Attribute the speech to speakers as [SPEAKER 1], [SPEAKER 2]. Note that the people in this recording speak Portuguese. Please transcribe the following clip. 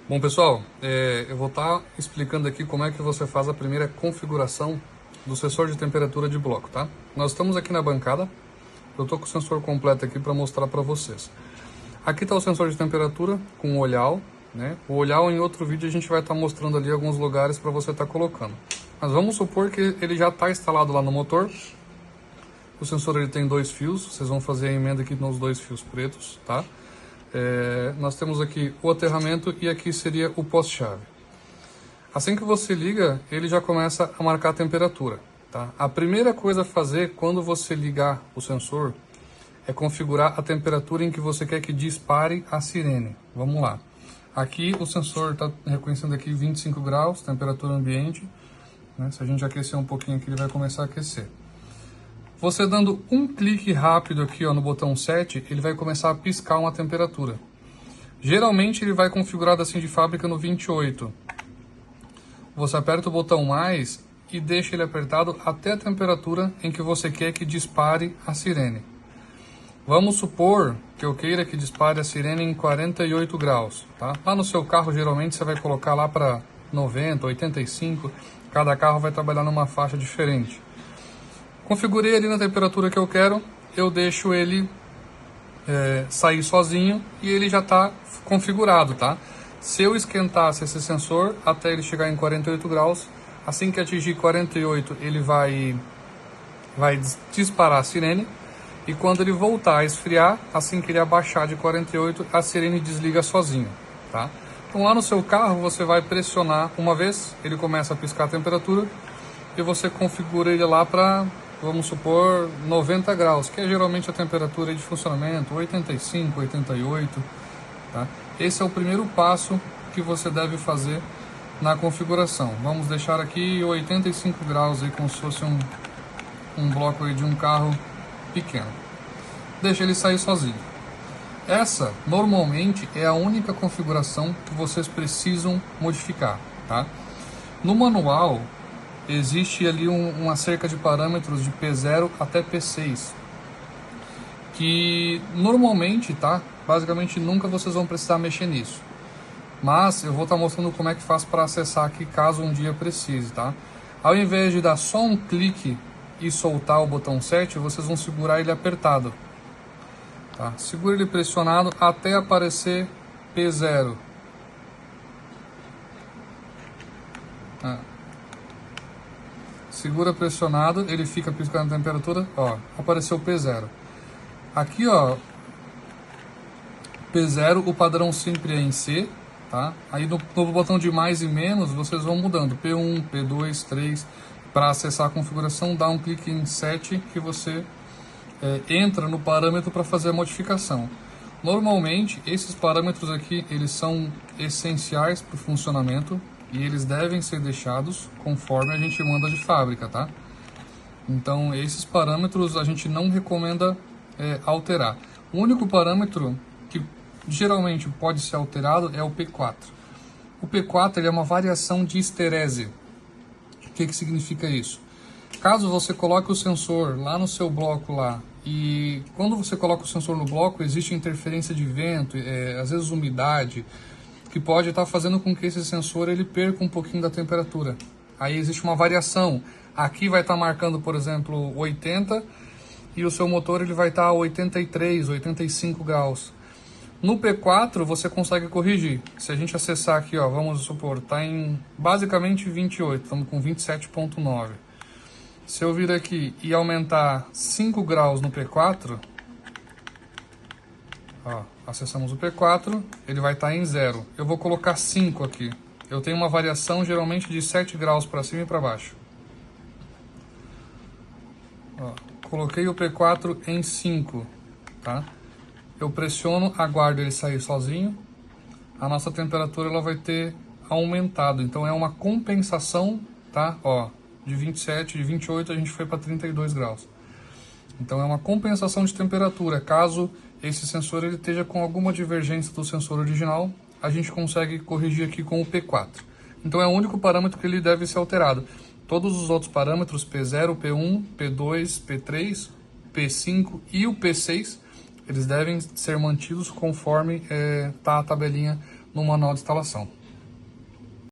[SPEAKER 1] Bom, pessoal, eu vou estar explicando aqui como é que você faz a primeira configuração do sensor de temperatura de bloco, tá? Nós estamos aqui na bancada, eu estou com o sensor completo aqui para mostrar para vocês. Aqui está o sensor de temperatura com o olhar, né? O olhar em outro vídeo a gente vai estar mostrando ali alguns lugares para você estar colocando. Mas vamos supor que ele já está instalado lá no motor. O sensor ele tem 2 fios, vocês vão fazer a emenda aqui nos 2 fios pretos, tá? Nós temos aqui o aterramento e aqui seria o poste-chave. Assim que você liga, ele já começa a marcar a temperatura, tá? A primeira coisa a fazer quando você ligar o sensor é configurar a temperatura em que você quer que dispare a sirene. Vamos lá. Aqui o sensor está reconhecendo aqui 25 graus, temperatura ambiente, né? Se a gente aquecer um pouquinho aqui, ele vai começar a aquecer. Você dando um clique rápido aqui no botão set, ele vai começar a piscar uma temperatura. Geralmente ele vai configurado assim de fábrica no 28. Você aperta o botão mais e deixa ele apertado até a temperatura em que você quer que dispare a sirene. Vamos supor que eu queira que dispare a sirene em 48 graus. Tá? Lá no seu carro geralmente você vai colocar lá para 90, 85. Cada carro vai trabalhar numa faixa diferente. Configurei ali na temperatura que eu quero, eu deixo ele sair sozinho e ele já está configurado, tá? Se eu esquentasse esse sensor até ele chegar em 48 graus, assim que atingir 48 ele vai disparar a sirene, e quando ele voltar a esfriar, assim que ele abaixar de 48, a sirene desliga sozinho, tá? Então lá no seu carro você vai pressionar uma vez, ele começa a piscar a temperatura e você configura ele lá para, vamos supor, 90 graus, que é geralmente a temperatura de funcionamento, 85, 88, tá? Esse é o primeiro passo que você deve fazer na configuração. Vamos deixar aqui 85 graus, aí, como se fosse um bloco aí de um carro pequeno. Deixa ele sair sozinho. Essa, normalmente, é a única configuração que vocês precisam modificar, tá? No manual, existe ali uma cerca de parâmetros de P0 até P6, que normalmente, tá? Basicamente nunca vocês vão precisar mexer nisso. Mas eu vou estar mostrando como é que faz para acessar aqui caso um dia precise, tá? Ao invés de dar só um clique e soltar o botão set, vocês vão segurar ele apertado. Tá? Segura ele pressionado até aparecer P0. Segura pressionado, ele fica piscando a temperatura, ó, apareceu P0. Aqui, ó, P0, o padrão sempre é em C, tá? Aí no botão de mais e menos, vocês vão mudando, P1, P2, 3. Para acessar a configuração, dá um clique em set que você entra no parâmetro para fazer a modificação. Normalmente, esses parâmetros aqui, eles são essenciais para o funcionamento, e eles devem ser deixados conforme a gente manda de fábrica, tá? Então, esses parâmetros a gente não recomenda alterar. O único parâmetro que geralmente pode ser alterado é o P4. O P4 ele é uma variação de histerese. O que significa isso? Caso você coloque o sensor lá no seu bloco lá, e quando você coloca o sensor no bloco, existe interferência de vento, às vezes umidade, que pode estar fazendo com que esse sensor ele perca um pouquinho da temperatura. Aí existe uma variação. Aqui vai estar marcando, por exemplo, 80 e o seu motor ele vai estar a 83, 85 graus. No P4 você consegue corrigir. Se a gente acessar aqui, ó, vamos supor, está em basicamente 28, estamos com 27.9. Se eu vir aqui e aumentar 5 graus no P4, ó, acessamos o P4, ele vai estar em 0. Eu vou colocar 5 aqui. Eu tenho uma variação geralmente de 7 graus para cima e para baixo. Ó, coloquei o P4 em 5, tá? Eu pressiono, aguardo ele sair sozinho. A nossa temperatura ela vai ter aumentado. Então é uma compensação, tá? Ó, de 27, de 28 a gente foi para 32 graus. Então é uma compensação de temperatura. Caso esse sensor ele esteja com alguma divergência do sensor original, a gente consegue corrigir aqui com o P4. Então é o único parâmetro que ele deve ser alterado. Todos os outros parâmetros, P0, P1, P2, P3, P5 e o P6, eles devem ser mantidos conforme tá a tabelinha no manual de instalação.